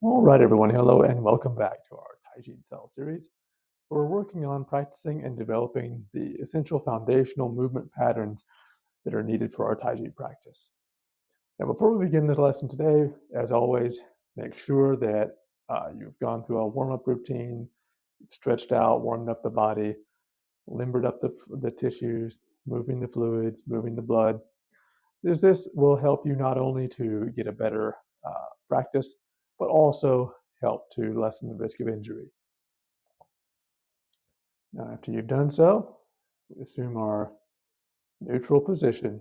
All right, everyone. Hello, and welcome back to our Taiji Cao series. We're working on practicing and developing the essential foundational movement patterns that are needed for our Taiji practice. Now, before we begin the lesson today, as always, make sure that you've gone through a warm-up routine, stretched out, warmed up the body, limbered up the tissues, moving the fluids, moving the blood. This will help you not only to get a better practice, but also help to lessen the risk of injury. Now, after you've done so, we assume our neutral position.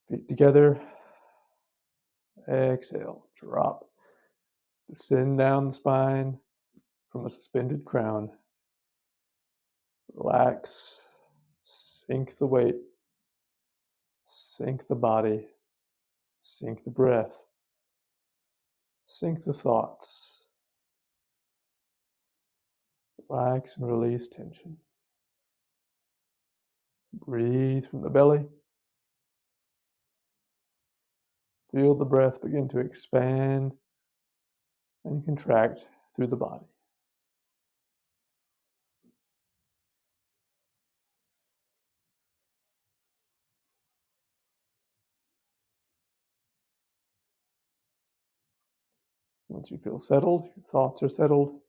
Feet together. Exhale. Drop. Descend down the spine from a suspended crown. Relax. Sink the weight. Sink the body. Sink the breath. Sink the thoughts. Relax and release tension. Breathe from the belly. Feel the breath begin to expand and contract through the body. Once you feel settled, your thoughts are settled,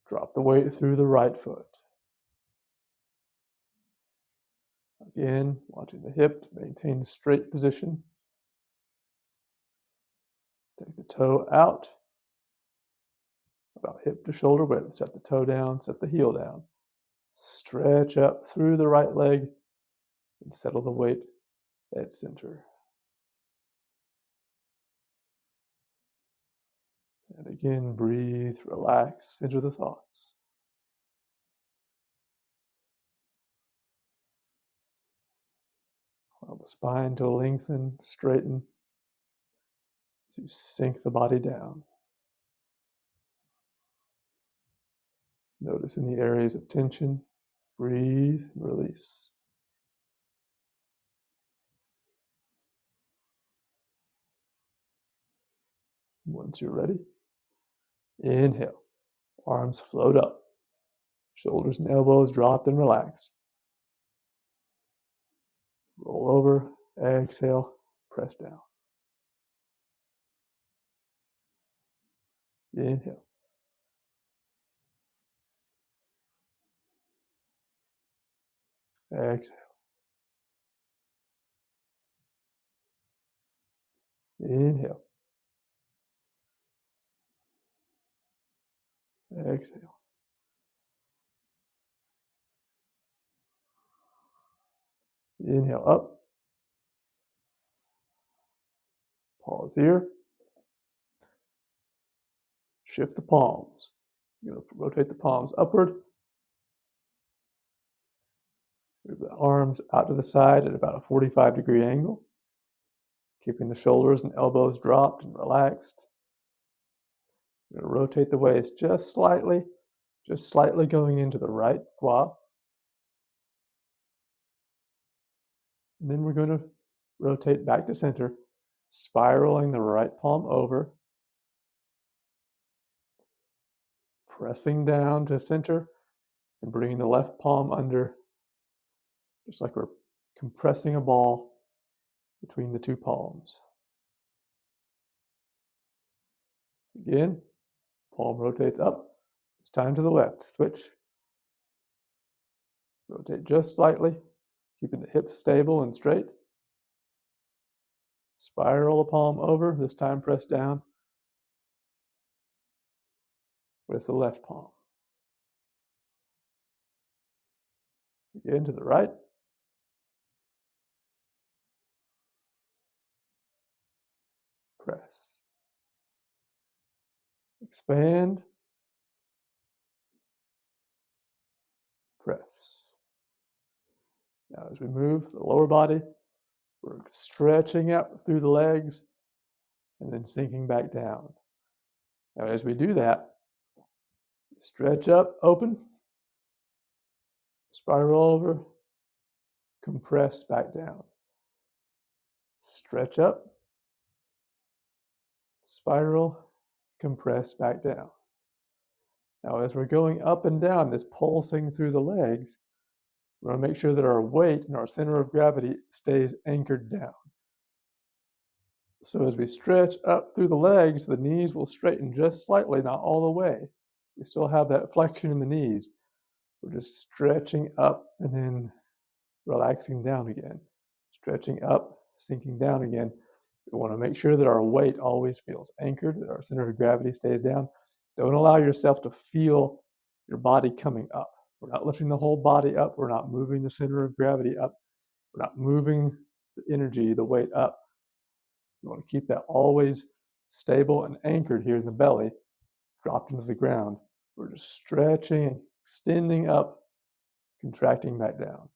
drop the weight through the right foot. Again, watching the hip to maintain a straight position. Take the toe out, about hip to shoulder width. Set the toe down, set the heel down. Stretch up through the right leg and settle the weight at center. And again, breathe, relax, center the thoughts. Allow the spine to lengthen, straighten as you sink the body down. Notice any areas of tension. Breathe, release. Once you're ready, inhale. Arms float up. Shoulders and elbows dropped and relaxed. Roll over, exhale, press down. Inhale. Exhale. Inhale. Exhale. Inhale up. Pause here. Shift the palms. You're going to rotate the palms upward. Move the arms out to the side at about a 45-degree angle, keeping the shoulders and elbows dropped and relaxed. You're going to rotate the waist just slightly going into the right quad. And then we're going to rotate back to center, spiraling the right palm over, pressing down to center, and bringing the left palm under, just like we're compressing a ball between the two palms. Again, palm rotates up. It's time to the left. Switch. Rotate just slightly, keeping the hips stable and straight. Spiral the palm over, this time press down with the left palm. Again to the right. Press. Expand. Press. Now as we move the lower body, we're stretching out through the legs and then sinking back down. Now as we do that, stretch up, open, spiral over, compress back down. Stretch up, spiral, compress back down. Now, as we're going up and down, this pulsing through the legs, we want to make sure that our weight and our center of gravity stays anchored down. So as we stretch up through the legs, the knees will straighten just slightly, not all the way. We still have that flexion in the knees. We're just stretching up and then relaxing down again. Stretching up, sinking down again. We want to make sure that our weight always feels anchored, that our center of gravity stays down. Don't allow yourself to feel your body coming up. We're not lifting the whole body up. We're not moving the center of gravity up. We're not moving the energy, the weight up. You want to keep that always stable and anchored here in the belly, dropped into the ground. We're just stretching, extending up, contracting back down.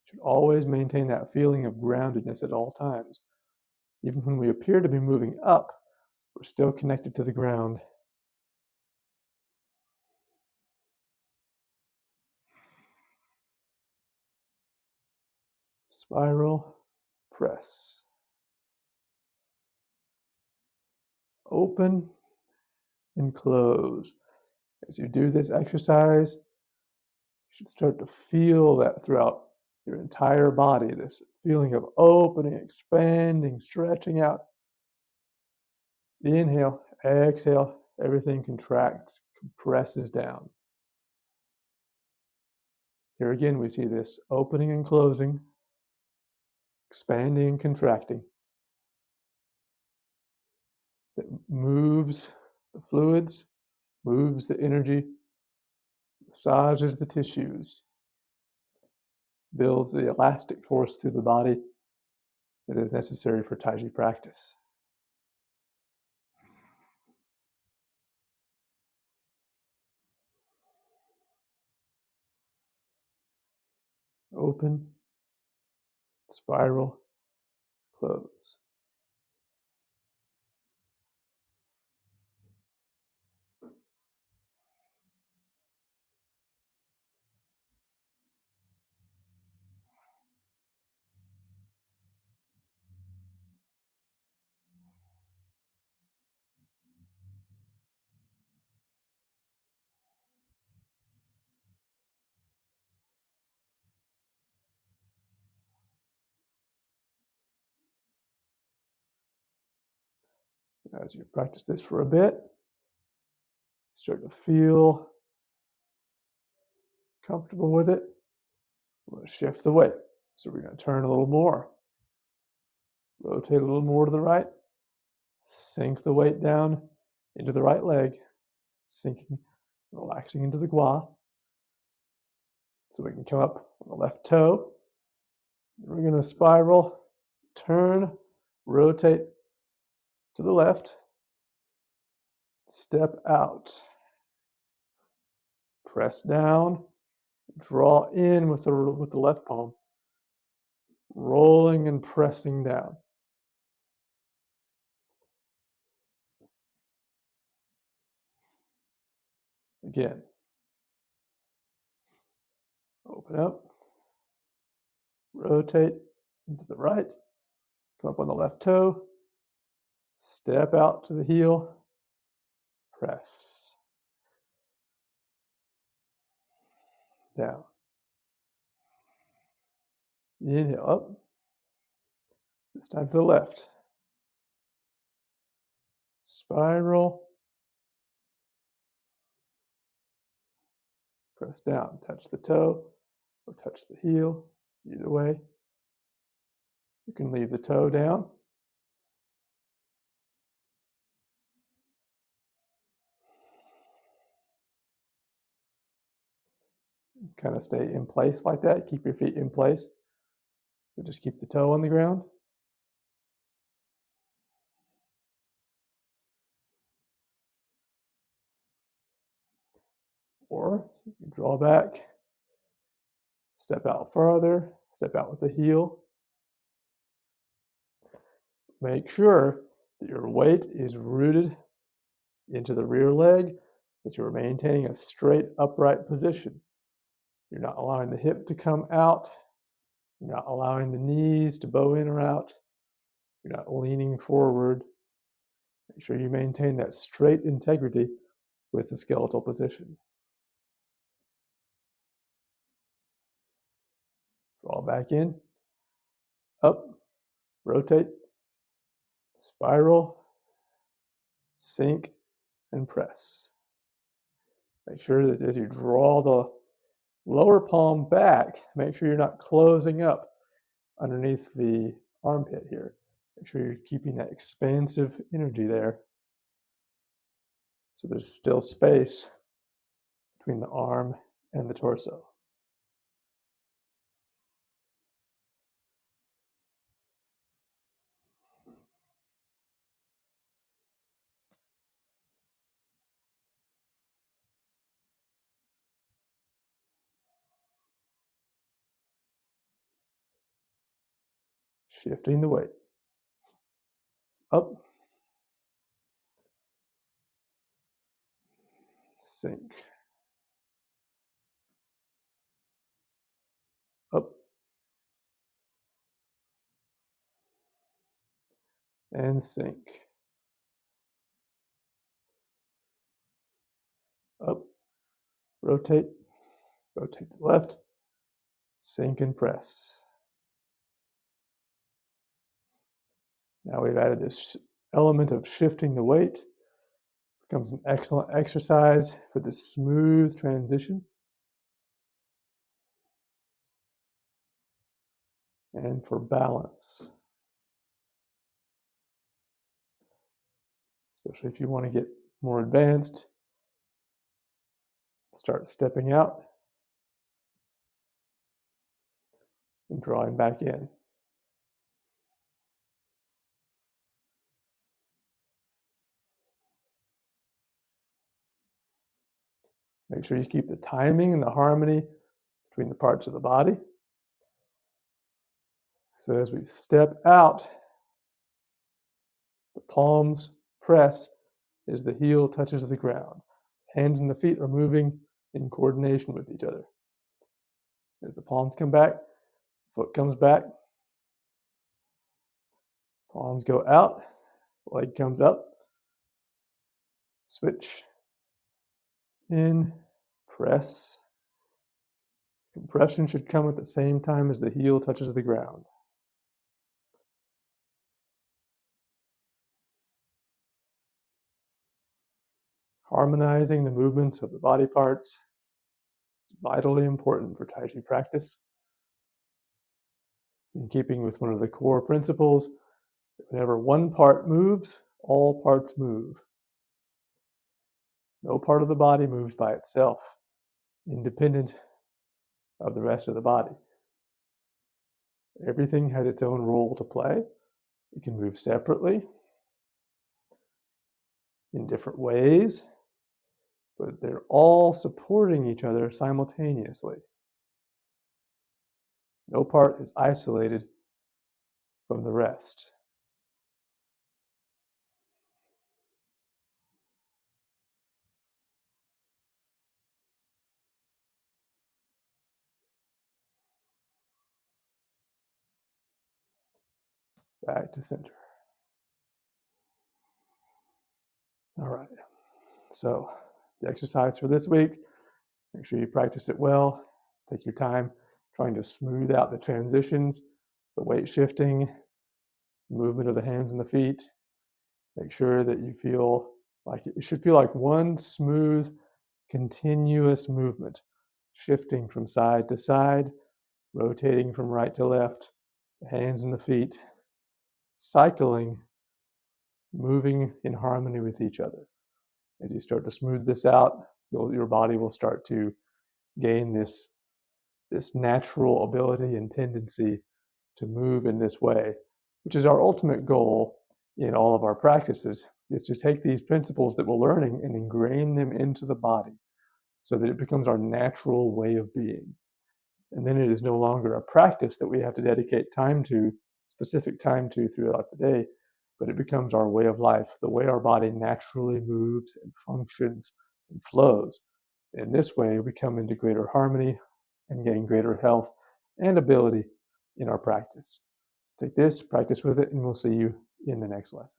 Should always maintain that feeling of groundedness at all times. Even when we appear to be moving up, we're still connected to the ground. Spiral, press. Open and close. As you do this exercise, you should start to feel that throughout your entire body, this feeling of opening, expanding, stretching out. Inhale, exhale, everything contracts, compresses down. Here again, we see this opening and closing, expanding and contracting. That moves the fluids, moves the energy, massages the tissues, builds the elastic force through the body that is necessary for Taiji practice. Open, spiral, close. As you practice this for a bit, start to feel comfortable with it. We're going to shift the weight. So we're going to turn a little more, rotate a little more to the right, sink the weight down into the right leg, sinking, relaxing into the gua. So we can come up on the left toe. We're going to spiral, turn, rotate to the left, step out, press down, draw in with the left palm, rolling and pressing down. Again, open up, rotate into the right, come up on the left toe, step out to the heel, press down. Inhale up. This time to the left. Spiral. Press down. Touch the toe or touch the heel. Either way. You can leave the toe down. Kind of stay in place like that. Keep your feet in place. But just keep the toe on the ground. Or you can draw back, step out farther, step out with the heel. Make sure that your weight is rooted into the rear leg, that you're maintaining a straight upright position. You're not allowing the hip to come out. You're not allowing the knees to bow in or out. You're not leaning forward. Make sure you maintain that straight integrity with the skeletal position. Draw back in, up, rotate, spiral, sink, and press. Make sure that as you draw the lower palm back, make sure you're not closing up underneath the armpit here. Make sure you're keeping that expansive energy there. So there's still space between the arm and the torso. Shifting the weight. Up, sink. Up, and sink. Up, rotate, rotate to the left, sink and press. Now we've added this element of shifting the weight. Becomes an excellent exercise for this smooth transition and for balance. Especially if you want to get more advanced, start stepping out and drawing back in. Make sure you keep the timing and the harmony between the parts of the body. So as we step out, the palms press as the heel touches the ground. Hands and the feet are moving in coordination with each other. As the palms come back, foot comes back, palms go out, leg comes up, switch, in, press. Compression should come at the same time as the heel touches the ground. Harmonizing the movements of the body parts is vitally important for Tai Chi practice. In keeping with one of the core principles, whenever one part moves, all parts move. No part of the body moves by itself, independent of the rest of the body. Everything has its own role to play. It can move separately, in different ways, but they're all supporting each other simultaneously. No part is isolated from the rest. Back to center. All right. So the exercise for this week, make sure you practice it well. Take your time trying to smooth out the transitions, the weight shifting, movement of the hands and the feet. Make sure that you feel like it should feel like one smooth, continuous movement, shifting from side to side, rotating from right to left, the hands and the feet, cycling, moving in harmony with each other. As you start to smooth this out, your body will start to gain this natural ability and tendency to move in this way, which is our ultimate goal in all of our practices, is to take these principles that we're learning and ingrain them into the body so that it becomes our natural way of being. And then it is no longer a practice that we have to dedicate time to, specific time to throughout the day, but it becomes our way of life, the way our body naturally moves and functions and flows. In this way, we come into greater harmony and gain greater health and ability in our practice. Take this, practice with it, and we'll see you in the next lesson.